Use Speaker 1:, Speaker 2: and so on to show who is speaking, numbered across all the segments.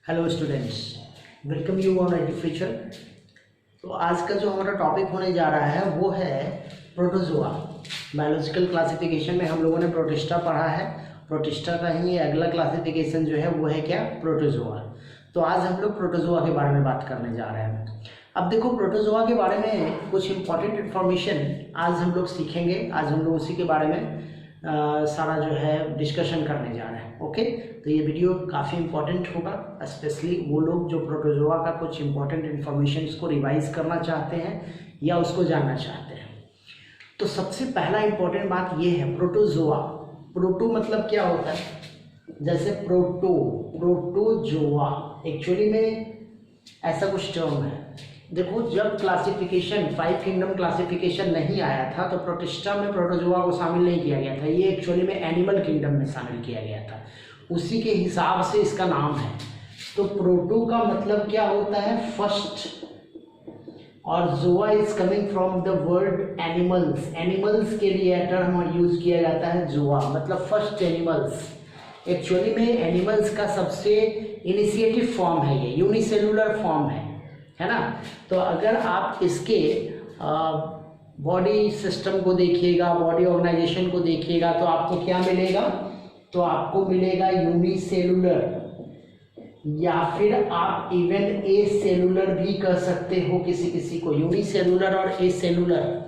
Speaker 1: Hello students, welcome you on IT future. तो आज का जो हमारा टॉपिक होने जा रहा है वो है प्रोटोजोआ। बायोलॉजिकल क्लासिफिकेशन में हम लोगों ने प्रोटिस्टा पढ़ा है। प्रोटिस्टा का ही अगला क्लासिफिकेशन जो है वो है क्या, प्रोटोजोआ। तो आज हम लोग प्रोटोजोआ के बारे में बात करने जा रहे हैं। अब देखो, प्रोटोजोआ के बारे में कुछ इंपॉर्टेंट इन्फॉर्मेशन आज हम लोग सीखेंगे। आज हम लोग उसी के बारे में सारा जो है डिस्कशन करने जा रहे हैं। ओके, तो ये वीडियो काफ़ी इंपॉर्टेंट होगा, स्पेशली वो लोग जो प्रोटोजोआ का कुछ इंपॉर्टेंट इन्फॉर्मेशन को रिवाइज करना चाहते हैं या उसको जानना चाहते हैं। तो सबसे पहला इंपॉर्टेंट बात ये है प्रोटोजोआ। प्रोटो मतलब क्या होता है, जैसे प्रोटोजोआ एक्चुअली में ऐसा कुछ टर्म है। देखो, जब क्लासिफिकेशन 5 किंगडम क्लासिफिकेशन नहीं आया था तो प्रोटिस्टा में प्रोटोजोआ को शामिल नहीं किया गया था। ये एक्चुअली में एनिमल किंगडम में शामिल किया गया था, उसी के हिसाब से इसका नाम है। तो प्रोटो का मतलब क्या होता है, फर्स्ट, और zoa is coming from the word animals. Animals के लिए टर्म यूज किया जाता है जोआ, मतलब फर्स्ट एनिमल्स। एक्चुअली में एनिमल्स का सबसे इनिशिएटिव फॉर्म है, ये यूनिसेलुलर फॉर्म है ना। तो अगर आप इसके बॉडी सिस्टम को देखिएगा, बॉडी ऑर्गेनाइजेशन को देखिएगा, तो आपको क्या मिलेगा, तो आपको मिलेगा यूनिसेलुलर, या फिर आप इवन ए सेलुलर भी कह सकते हो किसी किसी को। यूनिसेलुलर और ए सेलुलर,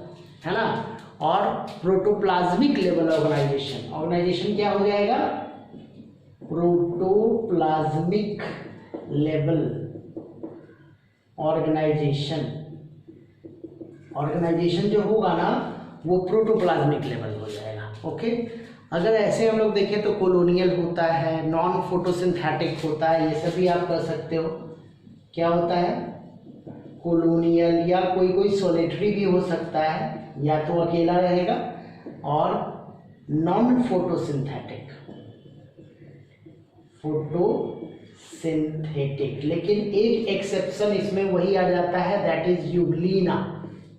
Speaker 1: है ना। और प्रोटोप्लाज्मिक लेवल ऑर्गेनाइजेशन क्या हो जाएगा, प्रोटोप्लाज्मिक लेवल ऑर्गेनाइजेशन जो होगा ना वो प्रोटोप्लाज्मिक लेवल हो जाएगा। ओके, अगर ऐसे हम लोग देखें तो कोलोनियल होता है, नॉन फोटोसिंथेटिक होता है, ये सभी आप कर सकते हो। क्या होता है, कोलोनियल, या कोई कोई सोलिटरी भी हो सकता है, या तो अकेला रहेगा, और नॉन फोटोसिंथेटिक, फोटोसिंथेटिक। लेकिन एक एक्सेप्शन इसमें वही आ जाता है, that is Euglena.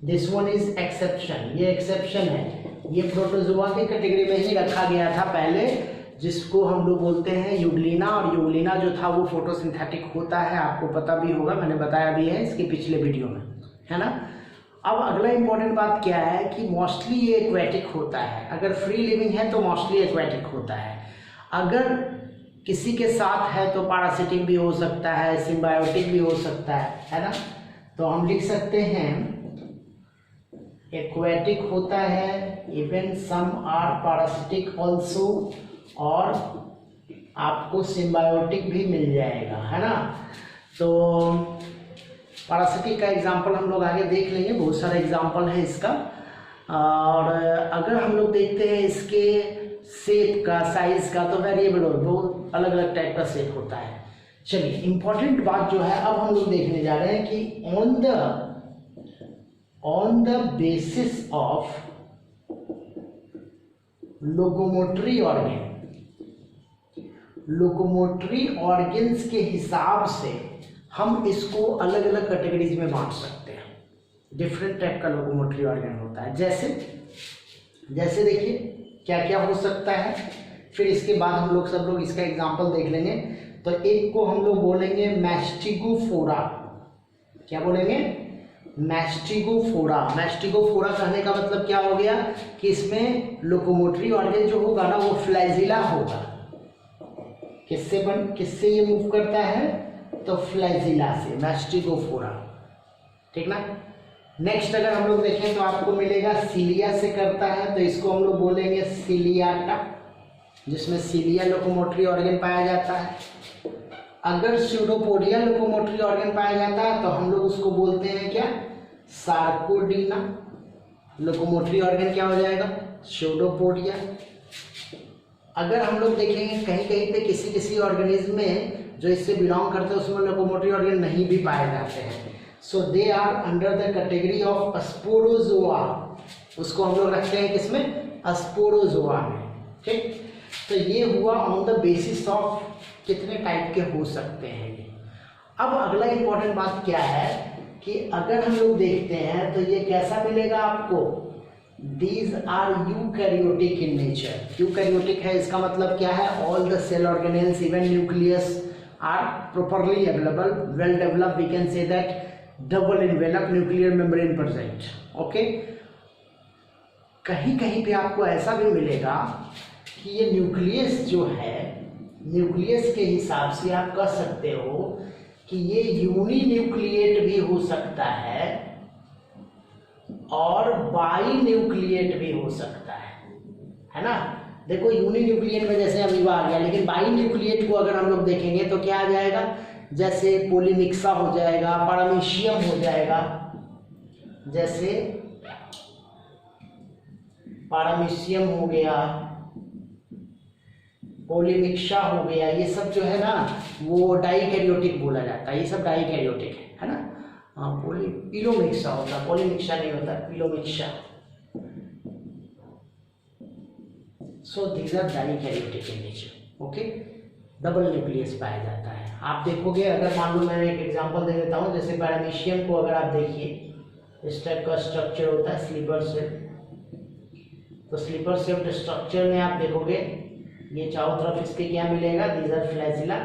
Speaker 1: This one is exception, ये एक्सेप्शन है। ये प्रोटोजोआ की कैटेगरी में ही रखा गया था पहले, जिसको हम लोग बोलते हैं यूग्लिना। और यूग्लिना जो था वो फोटोसिंथेटिक होता है, आपको पता भी होगा, मैंने बताया भी है इसके पिछले वीडियो में, है ना। अब अगला इंपॉर्टेंट बात क्या है कि मोस्टली ये एक्वेटिक होता है। अगर फ्री लिविंग है तो मोस्टली एक्वेटिक होता है। अगर किसी के साथ है तो पैरासिटिक भी हो सकता है, सिम्बायोटिक भी हो सकता है ना। तो हम लिख सकते हैं एक्वेटिक होता है, even some are parasitic also, और आपको सिम्बायोटिक भी मिल जाएगा, है ना। तो पैरासिटिक का एग्जांपल हम लोग आगे देख लेंगे, बहुत सारे एग्जांपल है इसका। और अगर हम लोग देखते हैं इसके शेप का, साइज का, तो वेरिएबल और बहुत अलग अलग टाइप का शेप होता है। चलिए, इंपॉर्टेंट बात जो है अब हम लोग देखने जा रहे हैं कि on the basis of locomotory organs के हिसाब से हम इसको अलग अलग कैटेगरीज में बांट सकते हैं। डिफरेंट टाइप का लोकोमोटरी ऑर्गन होता है। जैसे देखिए क्या क्या हो सकता है, फिर इसके बाद हम लोग सब लोग इसका एग्जांपल देख लेंगे। तो एक को हम लोग बोलेंगे मैस्टिगोफोरा। क्या बोलेंगे, मैस्टिगोफोरा। मैस्टिगोफोरा कहने का मतलब क्या हो गया कि इसमें लोकोमोटरी ऑर्गन जो होगा ना वो फ्लैजिला होगा। किससे ये मूव करता है, तो फ्लैजिला से, मैस्टिगोफोरा, ठीक ना। नेक्स्ट अगर हम लोग देखें तो आपको मिलेगा सीलिया से करता है, तो इसको हम लोग बोलेंगे सीलियाटा, जिसमें सीलिया लोकोमोटरी ऑर्गन पाया जाता है। अगर स्यूडोपोडिया लोकोमोटरी ऑर्गन पाया जाता है तो हम लोग उसको बोलते हैं क्या, सार्कोडीना। लोकोमोटरी ऑर्गन क्या हो जाएगा, स्यूडोपोडिया। अगर हम लोग देखेंगे कहीं कहीं पे किसी किसी ऑर्गेनिज्म में जो इससे बिलोंग करते हैं उसमें लोकोमोटरी ऑर्गन नहीं भी पाए जाते हैं, so they are under the category of sporozoa. उसको हम लोग रखते हैं किसमें, स्पोरोजोआ में, ठीक। तो ये हुआ ऑन द बेसिस ऑफ कितने टाइप के हो सकते हैं ये। अब अगला इंपॉर्टेंट बात क्या है कि अगर हम लोग देखते हैं तो ये कैसा मिलेगा आपको, these are eukaryotic in nature. Eukaryotic है, इसका मतलब क्या है, all the cell organelles even nucleus are properly available, well developed, we can say that double enveloped nuclear membrane present. Okay, कहीं कहीं पे आपको ऐसा भी मिलेगा कि ये न्यूक्लियस जो है, न्यूक्लियस के हिसाब से आप कह सकते हो कि ये यूनी न्यूक्लिएट भी हो सकता है और बाई न्यूक्लिएट भी हो सकता है ना। देखो यूनी न्यूक्लिएट में जैसे अमीबा आ गया, लेकिन बाई न्यूक्लिएट को अगर हम लोग देखेंगे तो क्या आ जाएगा, जैसे पोलिमिक्सा हो जाएगा, पैरामीशियम हो जाएगा, जैसे पैरामीशियम हो गया, पोलिमिक्सा हो गया, ये सब जो है ना वो डाइकैरियोटिक बोला जाता है, ये सब डाइकैरियोटिक है ना। हाँ, पिलोमिक्सा होता है, पोलिमिक्सा नहीं होता, pelomyxa. So these are dikaryotic in nature. Okay, double nucleus पाया जाता है। आप देखोगे, अगर मान लो मैं एक एग्जांपल दे देता हूँ, जैसे पैरामीशियम को अगर आप देखिए, इस टाइप का स्ट्रक्चर होता है स्लीपर शेप। तो स्लीपर शेप स्ट्रक्चर में आप देखोगे ये चारों तरफ इसके क्या मिलेगा, दीज आर फ्लैजिला,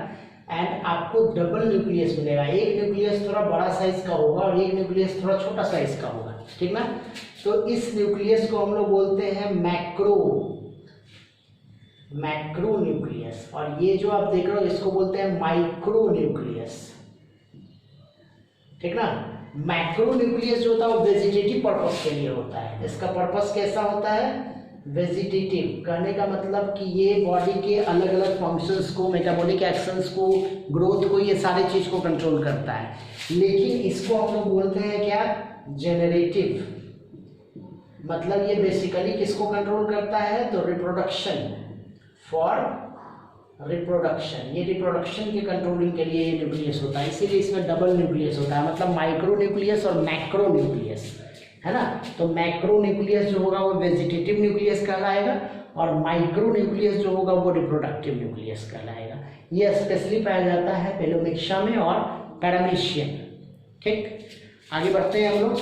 Speaker 1: एंड आपको डबल न्यूक्लियस मिलेगा। एक न्यूक्लियस थोड़ा बड़ा साइज का होगा और एक न्यूक्लियस थोड़ा छोटा साइज का होगा, ठीक ना। तो इस न्यूक्लियस को हम लोग बोलते हैं मैक्रो न्यूक्लियस, और ये जो आप देख रहे हो इसको बोलते हैं माइक्रो न्यूक्लियस, ठीक ना। मैक्रो न्यूक्लियस जो होता है वो वेजिटेटिव पर्पस के लिए होता है। इसका पर्पस कैसा होता है, वेजिटेटिव। कहने का मतलब कि ये बॉडी के अलग अलग फंक्शंस को, मेटाबॉलिक एक्शंस को, ग्रोथ को, ये सारी चीज को कंट्रोल करता है। लेकिन इसको हम लोग बोलते हैं क्या, जेनरेटिव। मतलब ये बेसिकली किसको कंट्रोल करता है, तो रिप्रोडक्शन, फॉर रिप्रोडक्शन। ये रिप्रोडक्शन के कंट्रोलिंग के लिए ये न्यूक्लियस होता है, इसीलिए इसमें डबल न्यूक्लियस होता है, मतलब माइक्रो न्यूक्लियस और मैक्रो न्यूक्लियस, है ना। तो मैक्रो न्यूक्लियस जो होगा वो वेजिटेटिव न्यूक्लियस कहलाएगा और माइक्रो न्यूक्लियस जो होगा वो रिप्रोडक्टिव न्यूक्लियस कहलाएगा। ये स्पेशली पाया जाता है पेलोमिक्सा में और पैरामीशियम। ठीक, आगे बढ़ते हैं हम लोग।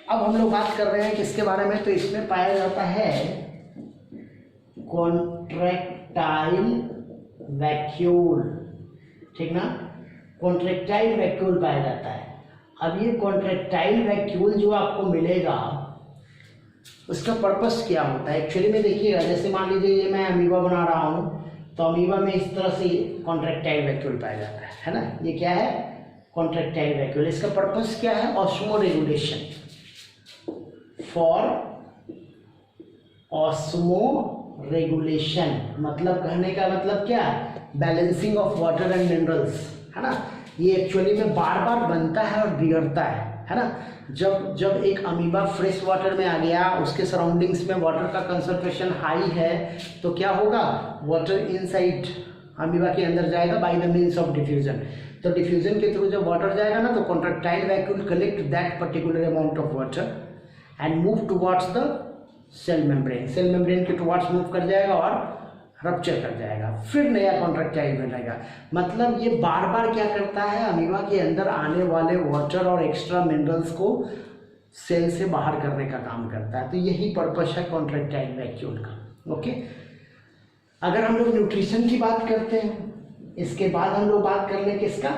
Speaker 1: अब हम लोग बात कर रहे हैं किसके बारे में, तो इसमें पाया जाता है कॉन्ट्रैक्टाइल वैक्यूल, ठीक ना। कॉन्ट्रैक्टाइल वैक्यूल पाया जाता है। अब ये कॉन्ट्रैक्टाइल वैक्यूल जो आपको मिलेगा उसका पर्पस क्या होता है एक्चुअली में, देखिएगा। जैसे मान लीजिए ये मैं अमीबा बना रहा हूँ, तो अमीबा में इस तरह से कॉन्ट्रैक्टाइल वैक्यूल पाया जाता है ना। ये क्या है, कॉन्ट्रैक्टाइल वैक्यूल। इसका पर्पस क्या है, osmo regulation, for osmo regulation. मतलब कहने का मतलब क्या, balancing of water and minerals, है ना। ये एक्चुअली में बार बार बनता है और बिगड़ता है ना। जब एक अमीबा फ्रेश वाटर में आ गया, उसके सराउंडिंग्स में वाटर का कंसंट्रेशन हाई है, तो क्या होगा, वाटर इनसाइड अमीबा के अंदर जाएगा by the means of diffusion. तो डिफ्यूजन के थ्रू जब वाटर जाएगा ना, तो contractile vacuole collect that particular amount of water and move towards the cell membrane. Cell membrane के टुवर्ड्स मूव कर जाएगा और रप्चर कर जाएगा, फिर नया कॉन्ट्रैक्टाइल बनेगा। मतलब ये बार बार क्या करता है, अमीबा के अंदर आने वाले वाटर और एक्स्ट्रा मिनरल्स को सेल से बाहर करने का काम करता है। तो यही पर्पस है कॉन्ट्रैक्टाइल वैक्यूल का। ओके, अगर हम लोग न्यूट्रिशन की बात करते हैं, इसके बाद हम लोग बात कर लें किसका,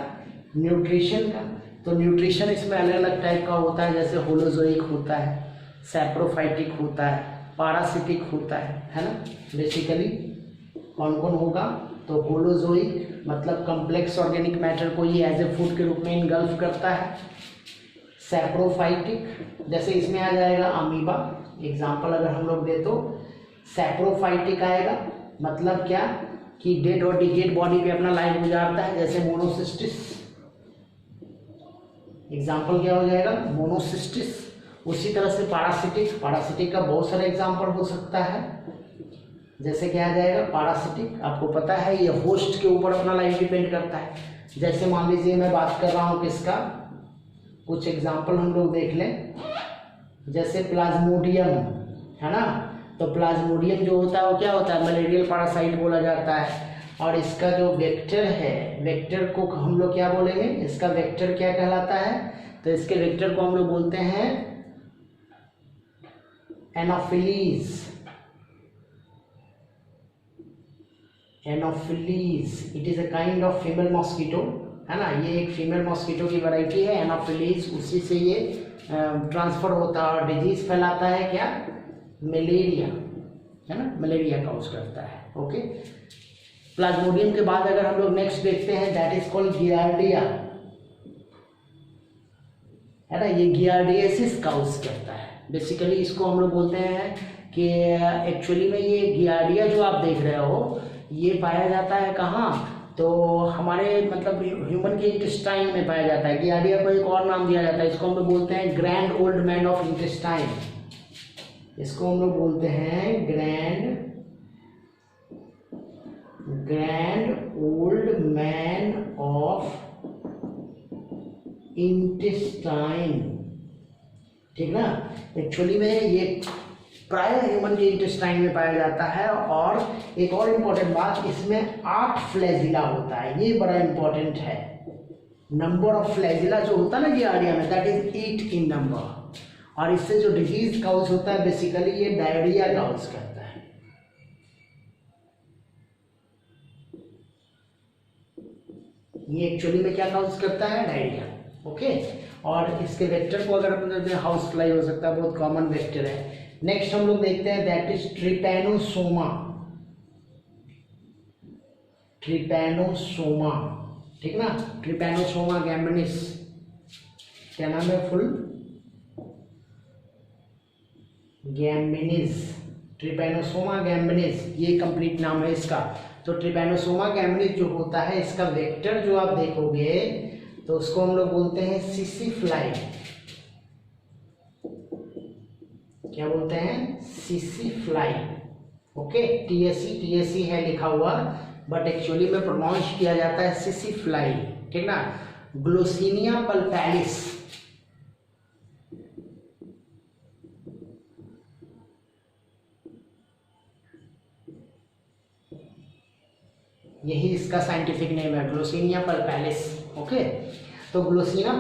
Speaker 1: न्यूट्रिशन का। तो न्यूट्रिशन इसमें अलग अलग टाइप का होता है, जैसे होलोजोइक होता है, सैप्रोफाइटिक होता है, पारासिटिक होता है ना। बेसिकली कौन कौन होगा, तो होलोजोइक मतलब कम्प्लेक्स ऑर्गेनिक मैटर को ये एज ए फूड के रूप में इनगल्फ करता है। सैप्रोफाइटिक जैसे इसमें आ जाएगा अमीबा, एग्जाम्पल अगर हम लोग दे तो सैप्रोफाइटिक आएगा, मतलब क्या कि डेड और डिकेड बॉडी पे अपना लाइफ गुजारता है, जैसे मोनोसिस्टिस। एग्जाम्पल क्या हो जाएगा, मोनोसिस्टिस। उसी तरह से पारासिटिक का बहुत सारे एग्जाम्पल हो सकता है, जैसे क्या आ जाएगा पारासिटिक, आपको पता है ये होस्ट के ऊपर अपना लाइफ डिपेंड करता है। जैसे मान लीजिए मैं बात कर रहा हूँ किसका, कुछ एग्जाम्पल हम लोग देख लें, जैसे प्लाज्मोडियम है ना, तो प्लाज्मोडियम जो होता है वो क्या होता है, मलेरियल पैरासाइट बोला जाता है। और इसका जो वेक्टर है, वेक्टर को हम लोग क्या बोलेंगे, इसका वेक्टर क्या कहलाता है, तो इसके वेक्टर को हम लोग बोलते हैं anopheles. Anopheles it is a kind of female mosquito, है ना, ये एक फीमेल मॉस्किटो की वैरायटी है एनोफिलीज। उसी से ये ट्रांसफर होता है और डिजीज फैलाता है क्या, मलेरिया, है ना, मलेरिया काउज करता है। ओके, प्लाज्मोडियम के बाद अगर हम लोग नेक्स्ट देखते हैं, दैट इज कॉल्ड गियार्डिया, है ना, ये गियार्डियसिस काउज करता है। बेसिकली इसको हम लोग बोलते हैं कि एक्चुअली में ये गियार्डिया जो आप देख रहे हो ये पाया जाता है कहाँ, तो हमारे मतलब ह्यूमन के इंटेस्टाइन में पाया जाता है। गियार्डिया को एक और नाम दिया जाता है, इसको हम लोग बोलते हैं grand old man of intestine. इसको हम लोग बोलते हैं grand old man of intestine, ठीक ना। एक्चुअली में ये प्राय ह्यूमन के इंटेस्टाइन में पाया जाता है। और एक और इम्पोर्टेंट बात, इसमें 8 फ्लैजिला होता है, ये बड़ा इम्पोर्टेंट है। नंबर ऑफ फ्लैजिला जो होता है ना गियार्डिया में, दैट इज 8 इन नंबर। और इससे जो डिजीज काउज होता है बेसिकली ये डायरिया काउज करता है। ये एक्चुअली में क्या काउज करता है, डायरिया। ओके, और इसके वेक्टर को अगर अपन हाउस फ्लाई हो सकता है, बहुत कॉमन वेक्टर है। नेक्स्ट हम लोग देखते हैं दैट इज ट्रिपैनोसोमा। ट्रिपैनोसोमा, ठीक ना, ट्रिपैनोसोमा गैम्बिनिस, क्या नाम है फुल, गैम्बिनिस, ट्रिपैनोसोमा गैम्बिनिस, ये कंप्लीट नाम है इसका। तो ट्रिपैनोसोमा गैम्बिनिस जो होता है, इसका वेक्टर जो आप देखोगे तो उसको हम लोग बोलते हैं सिसिफ्लाई। क्या बोलते हैं, सिसिफ्लाई। ओके, टीएससी है लिखा हुआ, बट एक्चुअली में प्रोनाउंस किया जाता है सिसिफ्लाई, ठीक ना। ग्लोसिनिया पल्पैलिस, यही इसका साइंटिफिक नेम है, ग्लोसिनिया पल्पैलिस। ओके, तो ग्लोसिना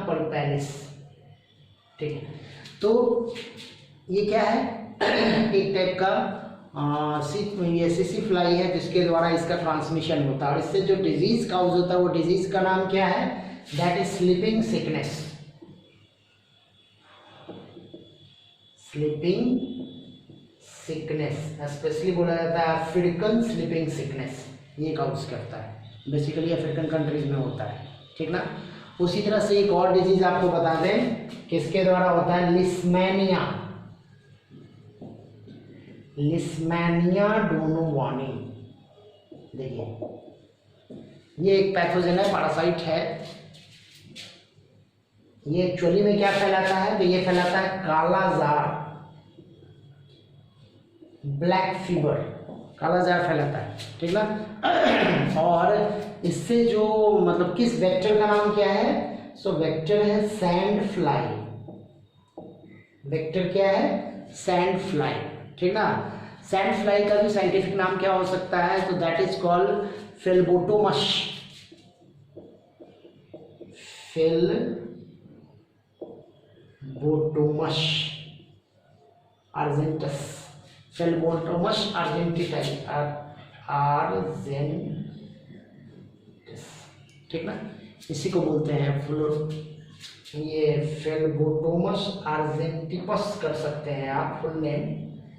Speaker 1: पल्पैलिस, ठीक है। तो ये क्या है, एक टाइप का ये सिसिफ्लाई है जिसके द्वारा इसका ट्रांसमिशन होता है। और इससे जो डिजीज काउज होता है वो डिजीज का नाम क्या है, that is sleeping sickness. Sleeping sickness specially बोला जाता है अफ्रीकन स्लीपिंग सिकनेस, ये काउज करता है, बेसिकली अफ्रीकन कंट्रीज में होता है, ठीक ना। उसी तरह से एक और डिजीज आपको बता दें किसके द्वारा होता है, लिस्मेनिया। लिस्मेनिया डोनोवानी, देखिए ये एक पैथोजन है, पैरासाइट है। ये एक्चुअली में क्या फैलाता है, तो ये फैलाता है कालाजार, ब्लैक फीवर, कालाजार फैलाता है, ठीक ना। और इससे जो मतलब किस वेक्टर का नाम क्या है, सो वेक्टर है सैंड फ्लाई। वेक्टर क्या है, सैंड फ्लाई, ठीक ना। सैंड फ्लाई का भी साइंटिफिक नाम क्या हो सकता है, तो दैट इज कॉल्ड फेल्बोटोमस। फेल्बोटोमस अर्जेंटस, फेल्बोटोमस अर्जेंटिस, ठीक ना। इसी को बोलते हैं ये फेल्बोटोमस अर्जेंटिपस कर सकते हैं आप, फुल नेम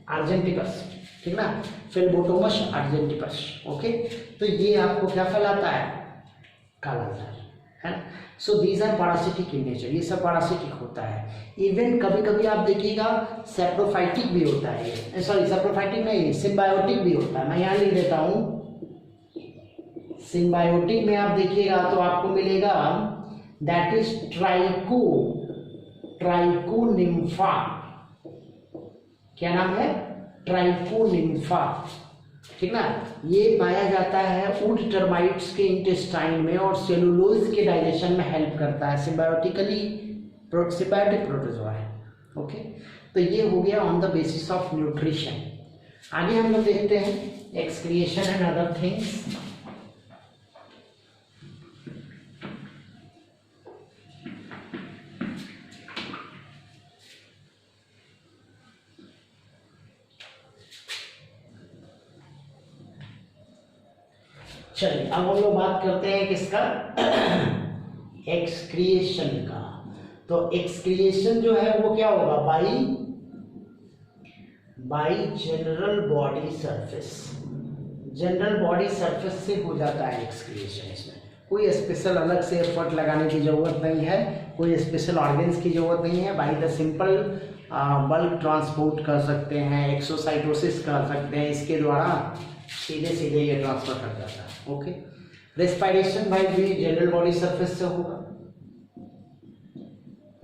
Speaker 1: अर्जेंटिपस, ठीक ना, फेल्बोटोमस अर्जेंटिपस। ओके, तो ये आपको क्या फैलाता है, कालाजार, है ना। So these are parasitic in nature, ये सब पैरासिटिक होता है। इवन कभी कभी आप देखिएगा सेप्रोफाइटिक भी होता है, सॉरी सेप्रोफाइटिक नहीं, सिम्बायोटिक भी होता है। मैं यहाँ लिख देता हूँ, सिम्बायोटिक में आप देखिएगा तो आपको मिलेगा दैट इज ट्राइकोनिम्फा। क्या नाम है, ट्राइकोनिम्फा, ठीक ना। ये पाया जाता है वुड टर्माइट्स के इंटेस्टाइन में और सेलुलोज के डाइजेशन में हेल्प करता है। सिम्बायोटिकली सेपरेटिव प्रोटोजोआ है। ओके, तो ये हो गया on the basis of nutrition. आगे हम लोग देखते हैं एक्सक्रिएशन एंड अदर थिंग्स। चलिए अब हम लोग बात करते हैं किसका, एक्सक्रिएशन का। तो एक्सक्रिएशन जो है वो क्या होगा, by general body surface. General body surface से हो जाता है एक्सक्रिएशन। इसमें कोई स्पेशल अलग से एफर्ट लगाने की जरूरत नहीं है, कोई स्पेशल ऑर्गन्स की जरूरत नहीं है। By the simple bulk transport कर सकते हैं, एक्सोसाइटोसिस कर सकते हैं, इसके द्वारा सीधे सीधे ये ट्रांसफर कर जाता है। ओके, रेस्पिरेशन भाई भी जनरल बॉडी सरफेस से होगा।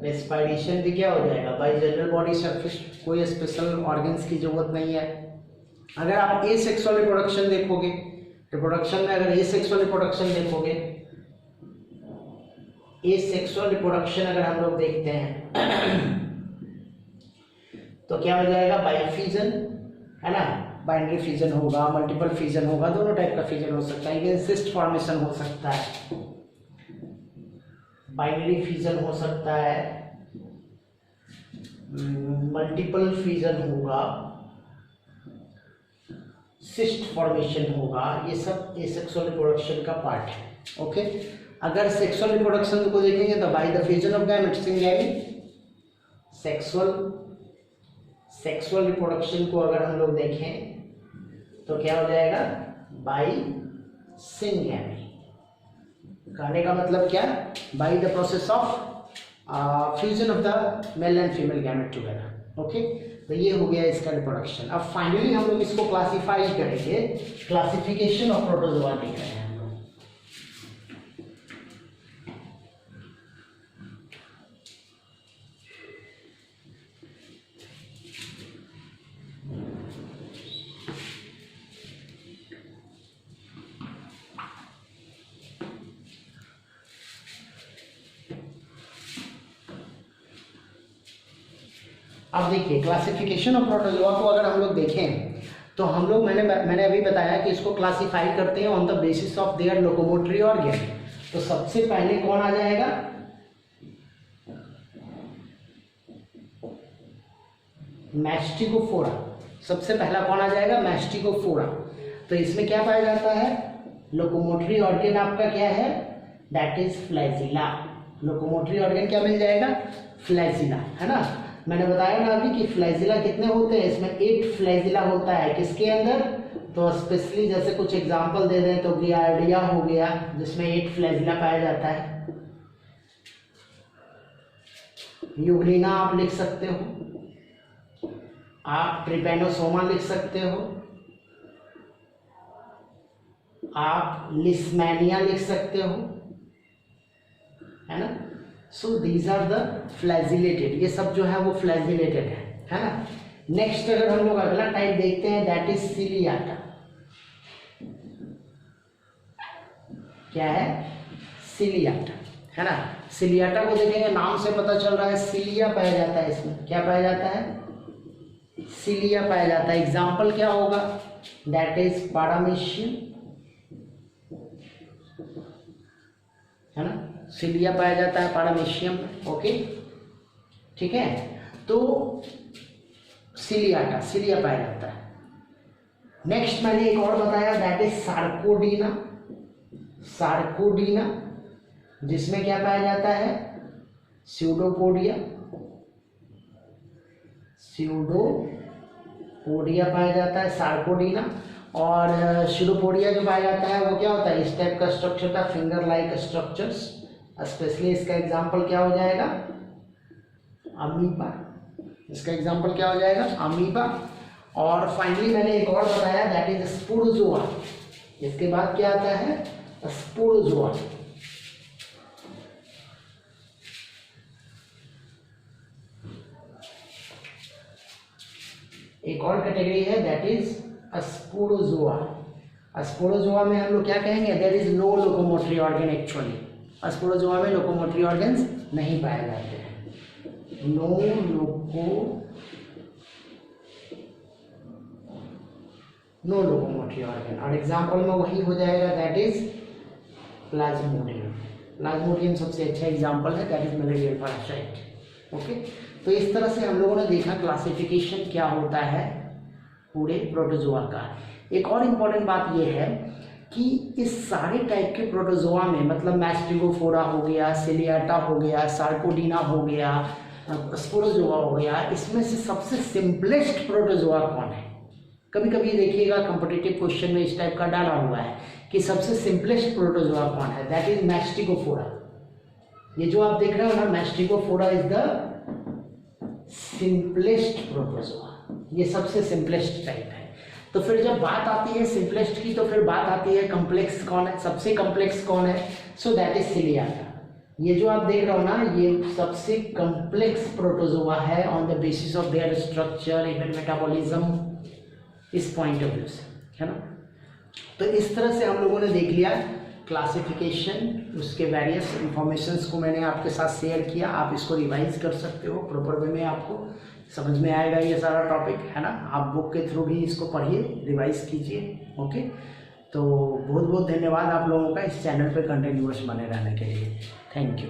Speaker 1: रेस्पिरेशन भी क्या हो जाएगा, बाई जनरल बॉडी सरफेस, कोई स्पेशल ऑर्गन्स की जरूरत नहीं है। अगर आप एसेक्सुअल रिप्रोडक्शन देखोगे, रिप्रोडक्शन में अगर एसेक्सुअल रिप्रोडक्शन देखोगे, एसेक्सुअल रिप्रोडक्शन अगर हम लोग देखते हैं तो क्या हो जाएगा, बाई फिजन, है ना, बाइनरी फिजन होगा, मल्टीपल फिजन होगा, दोनों टाइप का फिजन हो सकता है। ये सिस्ट फॉर्मेशन हो सकता है, बाइनरी फिजन हो सकता है, मल्टीपल फिजन होगा, सिस्ट फॉर्मेशन होगा। ये सब एसेक्सुअल रिप्रोडक्शन का पार्ट है। ओके, अगर सेक्सुअल रिप्रोडक्शन को देखेंगे तो by the fusion of gametes in gamete, sexual reproduction को अगर हम लोग देखें तो क्या हो जाएगा, बाय सिंगैमी। कहने का मतलब क्या, by the process of fusion of the male and female gamete together. Okay, तो ये हो गया इसका रिप्रोडक्शन। अब फाइनली हम लोग इसको क्लासिफाई करेंगे, क्लासिफिकेशन ऑफ प्रोटोजोआ देख रहे हैं हम लोग। अब देखिए क्लासिफिकेशन ऑफ प्रोटोजोआ को अगर हम लोग देखें तो हम लोग मैंने अभी बताया कि इसको क्लासिफाई करते हैं on the basis of there locomotory organ. तो सबसे पहले कौन आ जाएगा, मैस्टिकोफोरा। सबसे पहला कौन आ जाएगा, मैस्टिकोफोरा। तो इसमें क्या पाया जाता है, लोकोमोटरी ऑर्गन आपका क्या है, that is flagella. Locomotory organ क्या मिल जाएगा, फ्लैजिला, है ना। मैंने बताया ना अभी कि फ्लैजिला कितने होते हैं, इसमें 8 फ्लैजिला होता है। किसके अंदर, तो स्पेशली जैसे कुछ एग्जांपल दे दें तो गियार्डिया हो गया जिसमें 8 फ्लैजिला पाया जाता है। यूग्लिना आप लिख सकते हो, आप ट्रिपेनोसोमा लिख सकते हो, आप लिस्मैनिया लिख सकते हो, है ना। So these are the flagellated, ये सब जो है वो फ्लैजिलेटेड है ना। नेक्स्ट अगर हम लोग अगला टाइप देखते हैं दैट इज सिलियाटा। क्या है, सिलियाटा, है ना। सिलियाटा को देखेंगे, नाम से पता चल रहा है सिलिया पाया जाता है। इसमें क्या पाया जाता है, सिलिया पाया जाता है। एग्जाम्पल क्या होगा, दैट इज पारामीशियम, है ना। सिलिया पाया जाता है पारामीशियम। ओके, ठीक है। तो सिलिया पाया जाता है। नेक्स्ट मैंने एक और बताया दैट इज सार्कोडीना। सार्कोडीना जिसमें क्या पाया जाता है, स्यूडोपोडिया पाया जाता है, सार्कोडीना। और स्यूडोपोडिया जो पाया जाता है वो क्या होता है, इस टाइप का स्ट्रक्चर था, फिंगर लाइक स्ट्रक्चर्स। स्पेशली इसका एग्जांपल क्या हो जाएगा, अमीबा। इसका एग्जांपल क्या हो जाएगा, अमीबा। और फाइनली मैंने एक और बताया दैट इज स्पोरोजोआ। इसके बाद क्या आता है, स्पोरोजोआ। एक और कैटेगरी है दैट इज स्पोरोजोआ। स्पोरोजोआ में हम लोग क्या कहेंगे, there is no locomotory organ actually. Sporozoa में लोकोमोटरी ऑर्गन्स नहीं पाए जाते हैं। नो लोकोमोटिव ऑर्गन, और एग्जाम्पल में वही हो जाएगा, दैट इज प्लाज्मोडियम। प्लाज्मोडियम सबसे अच्छा एग्जाम्पल है, that is malarial parasite. Okay, तो इस तरह से हम लोगों ने देखा क्लासिफिकेशन क्या होता है पूरे प्रोटोजोआ का। एक और इम्पॉर्टेंट बात यह है कि इस सारे टाइप के प्रोटोजोआ में, मतलब मैस्टिगोफोरा हो गया, सिलियाटा हो गया, सार्कोडीना हो गया, स्पोरोजोआ हो गया, इसमें से सबसे सिंपलेस्ट प्रोटोजोआ कौन है? कभी कभी देखिएगा कॉम्पिटिटिव क्वेश्चन में इस टाइप का डाला हुआ है कि सबसे सिंपलेस्ट प्रोटोजोआ कौन है, दैट इज मैस्टिगोफोरा। ये जो आप देख रहे हो ना, मैस्टिगोफोरा इज द सिंपलेस्ट प्रोटोजोआ, ये सबसे सिंपलेस्ट टाइप है। तो फिर जब बात आती है सिंपलेस्ट की, तो फिर बात आती है कॉम्प्लेक्स कौन है, सबसे कॉम्प्लेक्स कौन है? So that is ciliata. ये जो आप देख रहे हो ना, ये सबसे कॉम्प्लेक्स प्रोटोजोआ है on the basis of their structure, even metabolism, इस पॉइंट ऑफ व्यू से, है ना। तो इस तरह से हम लोगों ने देख लिया क्लासिफिकेशन, उसके वेरियस इंफॉर्मेशंस को मैंने आपके साथ शेयर किया। आप इसको रिवाइज कर सकते हो प्रॉपर वे में, आपको समझ में आएगा ये सारा टॉपिक, है ना। आप बुक के थ्रू भी इसको पढ़िए, रिवाइज कीजिए। ओके, तो बहुत बहुत धन्यवाद आप लोगों का इस चैनल पे कंटिन्यूअस बने रहने के लिए। Thank you.